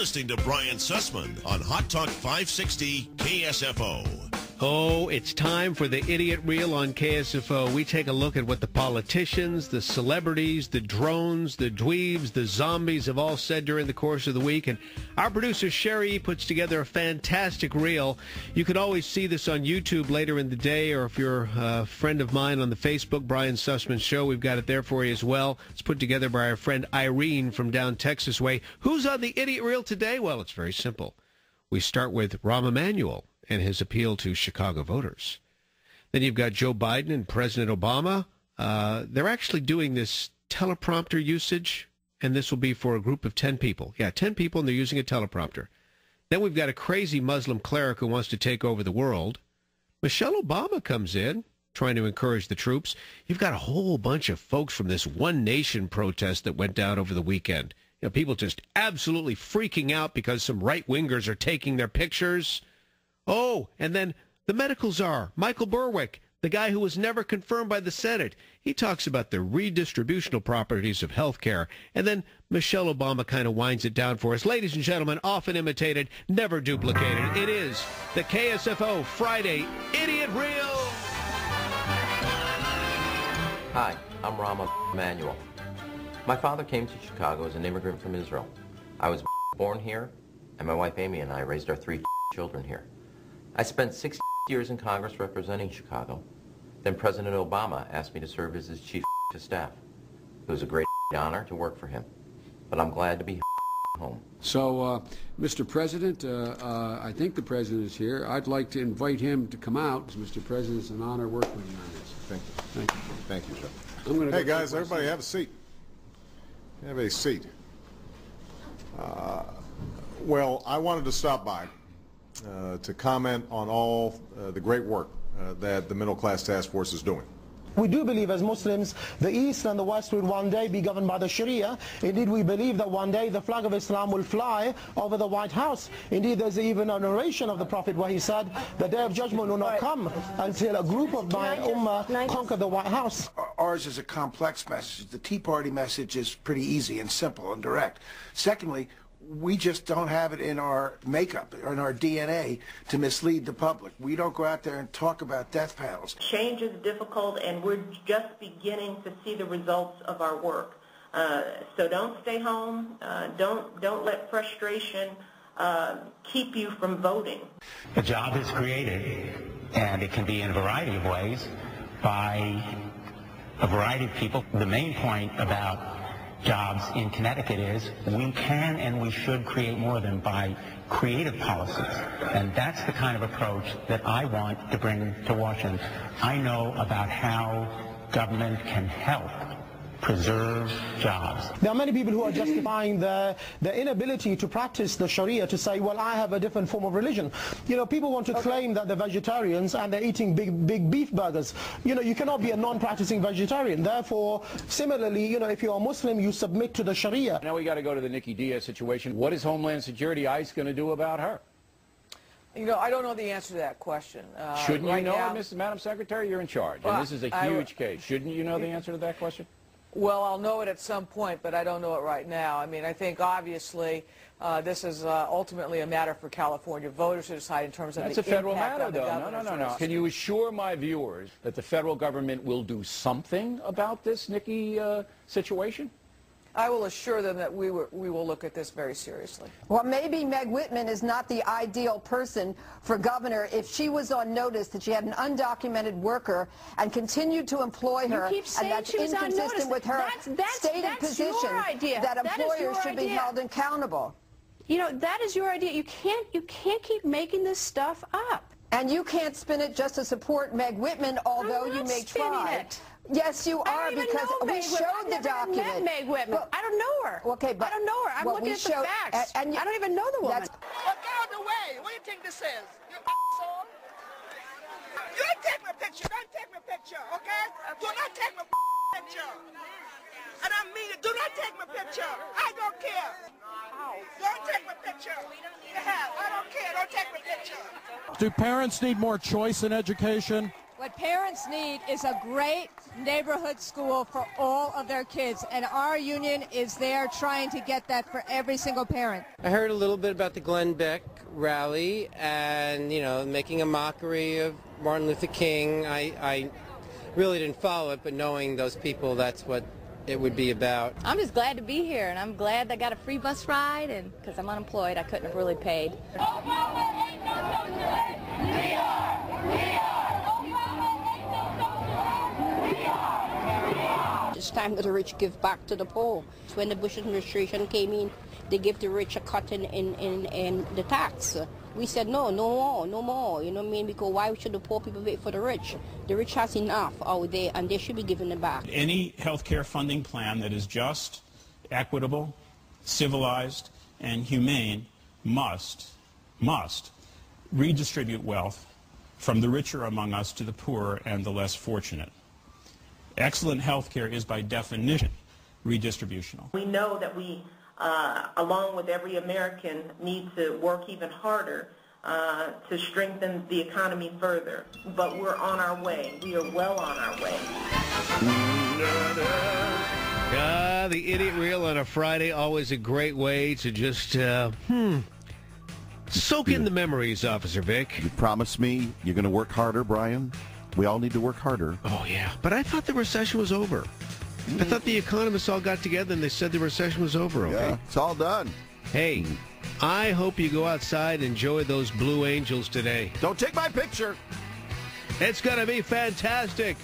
listening to Brian Sussman on Hot Talk 560 KSFO. Oh, it's time for the Idiot Reel on KSFO. We take a look at what the politicians, the celebrities, the drones, the dweebs, the zombies have all said during the course of the week. And our producer, Sherry, puts together a fantastic reel. You can always see this on YouTube later in the day, or if you're a friend of mine on the Facebook, Brian Sussman Show, we've got it there for you as well. It's put together by our friend Irene from down Texas way. Who's on the Idiot Reel today? Well, it's very simple. We start with Rahm Emanuel and his appeal to Chicago voters. Then you've got Joe Biden and President Obama. They're actually doing this teleprompter usage, and this will be for a group of 10 people. Yeah, 10 people, and they're using a teleprompter. Then we've got a crazy Muslim cleric who wants to take over the world. Michelle Obama comes in, trying to encourage the troops. You've got a whole bunch of folks from this One Nation protest that went down over the weekend. You know, people just absolutely freaking out because some right-wingers are taking their pictures. Oh, and then the medical czar, Michael Berwick, the guy who was never confirmed by the Senate. He talks about the redistributional properties of health care. And then Michelle Obama kind of winds it down for us. Ladies and gentlemen, often imitated, never duplicated. It is the KSFO Friday Idiot Reel. Hi, I'm Rahm Emanuel. My father came to Chicago as an immigrant from Israel. I was born here, and my wife Amy and I raised our 3 children here. I spent 6 years in Congress representing Chicago. Then President Obama asked me to serve as his chief of staff. It was a great honor to work for him, but I'm glad to be home. So, Mr. President, I think the President is here. I'd like to invite him to come out. Mr. President, it's an honor working with you on this. Thank you. Thank you. Thank you, sir. I'm gonna hey, guys, everybody have a seat. Have a seat. Well, I wanted to stop by to comment on all the great work that the Middle Class Task Force is doing. We do believe as Muslims the East and the West will one day be governed by the Sharia. Indeed, we believe that one day the flag of Islam will fly over the White House. Indeed, there's even a narration of the Prophet where he said, the day of judgment will not come until a group of my ummah conquer the White House. Ours is a complex message. The Tea Party message is pretty easy and simple and direct. Secondly, we just don't have it in our makeup or in our DNA to mislead the public. We don't go out there and talk about death panels. Change is difficult, and we're just beginning to see the results of our work. So don't stay home. Don't let frustration keep you from voting. A job is created, and it can be in a variety of ways by a variety of people. The main point about jobs in Connecticut is we can and we should create more of them by creative policies. And that's the kind of approach that I want to bring to Washington. I know about how government can help preserve jobs. There are many people who are justifying the inability to practice the Sharia to say, well, I have a different form of religion. You know, people want to claim that they're vegetarians and they're eating big beef burgers. You know, you cannot be a non-practicing vegetarian. Therefore, similarly, you know, if you're a Muslim, you submit to the Sharia. Now we got to go to the Nicki Diaz situation. What is Homeland Security ICE going to do about her? You know, I don't know the answer to that question. Shouldn't you know it, Madam Secretary? You're in charge, and this is a huge case. Shouldn't you know the answer to that question? Well, I'll know it at some point, but I don't know it right now. I mean, I think obviously this is ultimately a matter for California voters to decide in terms of the impact on the governor's race. That's a federal matter, though. No. Can you assure my viewers that the federal government will do something about this Nicki situation? I will assure them that we will look at this very seriously. Well, maybe Meg Whitman is not the ideal person for governor if she was on notice that she had an undocumented worker and continued to employ her, and that's inconsistent with her stated position that employers should be held accountable. You know, that is your idea. You can't keep making this stuff up. And you can't spin it just to support Meg Whitman, although you may try. Yes, you are, because we showed the document. I've never met Meg Whitman. Well, I don't know her. Okay, but I don't know her. I'm looking at the facts. I don't even know the woman. Well, get out of the way. What do you think this is? You asshole? You don't take my picture. Don't take my picture, okay? Do not take my picture. And I mean it. Do not take my picture. I don't care. Don't take my picture. I don't care. Don't take my picture. Do parents need more choice in education? What parents need is a great neighborhood school for all of their kids, and our union is there trying to get that for every single parent. I heard a little bit about the Glenn Beck rally and, you know, making a mockery of Martin Luther King. I really didn't follow it, but knowing those people, that's what it would be about. I'm just glad to be here, and I'm glad I got a free bus ride, and because I'm unemployed, I couldn't have really paid. It's time that the rich give back to the poor. When the Bush administration came in, they gave the rich a cut in the tax. We said no more, you know what I mean? Because why should the poor people wait for the rich? The rich has enough out there, and they should be given it back. Any health care funding plan that is just, equitable, civilized, and humane must redistribute wealth from the richer among us to the poorer and the less fortunate. Excellent health care is, by definition, redistributional. We know that we, along with every American, need to work even harder to strengthen the economy further. But we're on our way. We are well on our way. The Idiot Reel on a Friday, always a great way to just, soak in the memories, Officer Vic. You promised me you're going to work harder, Brian? We all need to work harder. Oh, yeah. But I thought the recession was over. I thought the economists all got together and they said the recession was over, okay? Yeah, it's all done. Hey, I hope you go outside and enjoy those Blue Angels today. Don't take my picture. It's going to be fantastic.